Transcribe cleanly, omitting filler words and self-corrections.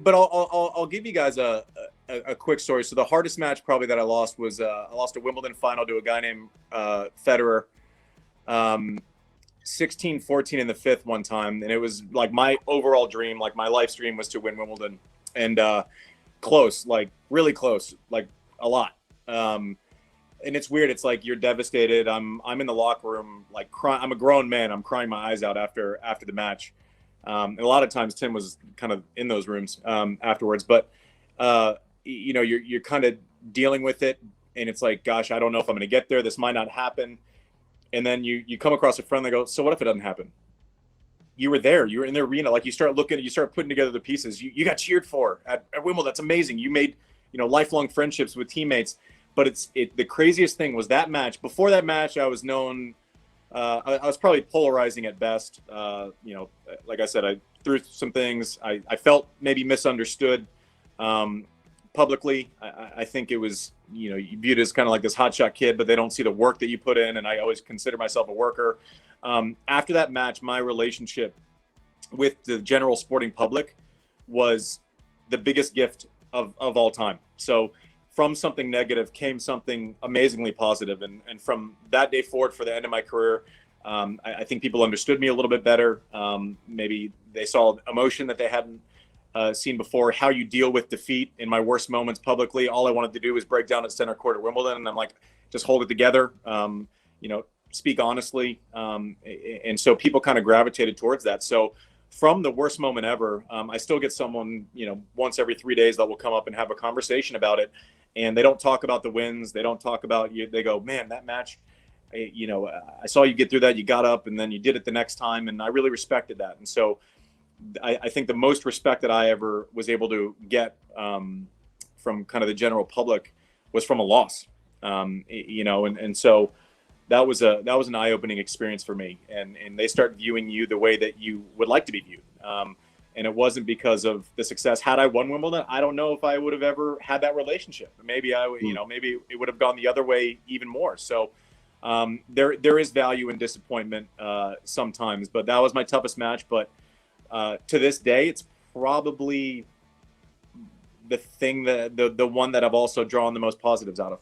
But I'll give you guys a quick story. So the hardest match probably that I lost was I lost a Wimbledon final to a guy named Federer, 16-14 in the fifth one time, and it was like my overall dream, like my life's dream was to win Wimbledon, and close, like really close, like a lot. And it's weird. It's like you're devastated. I'm in the locker room, like crying. I'm a grown man. I'm crying my eyes out after the match. And a lot of times Tim was kind of in those rooms afterwards. But you're kind of dealing with it, and it's like, gosh, I don't know if I'm going to get there. This might not happen. And then you come across a friend that goes, so what if it doesn't happen? You were there. You were in the arena. Like you start putting together the pieces. You got cheered for at Wimbledon. That's amazing. You made lifelong friendships with teammates. But the craziest thing was that match. Before that match, I was known. I was probably polarizing at best. Like I said, I threw some things. I felt maybe misunderstood publicly. I think it was, you viewed as kind of like this hotshot kid, but they don't see the work that you put in. And I always consider myself a worker. After that match, my relationship with the general sporting public was the biggest gift of all time. So from something negative came something amazingly positive. And from that day forward, for the end of my career, I think people understood me a little bit better. Maybe they saw emotion that they hadn't seen before, how you deal with defeat in my worst moments publicly. All I wanted to do was break down at center court at Wimbledon. And I'm like, just hold it together, speak honestly. And so people kind of gravitated towards that. So from the worst moment ever, I still get someone, once every 3 days that will come up and have a conversation about it. And they don't talk about the wins. They don't talk about you. They go, man, that match, I saw you get through that. You got up and then you did it the next time. And I really respected that. And so I think the most respect that I ever was able to get from kind of the general public was from a loss, and so that was an eye-opening experience for me. And they start viewing you the way that you would like to be viewed. And it wasn't because of the success. Had I won Wimbledon, I don't know if I would have ever had that relationship. Maybe maybe it would have gone the other way even more. So there is value in disappointment sometimes, but that was my toughest match. But to this day, it's probably the thing the one that I've also drawn the most positives out of.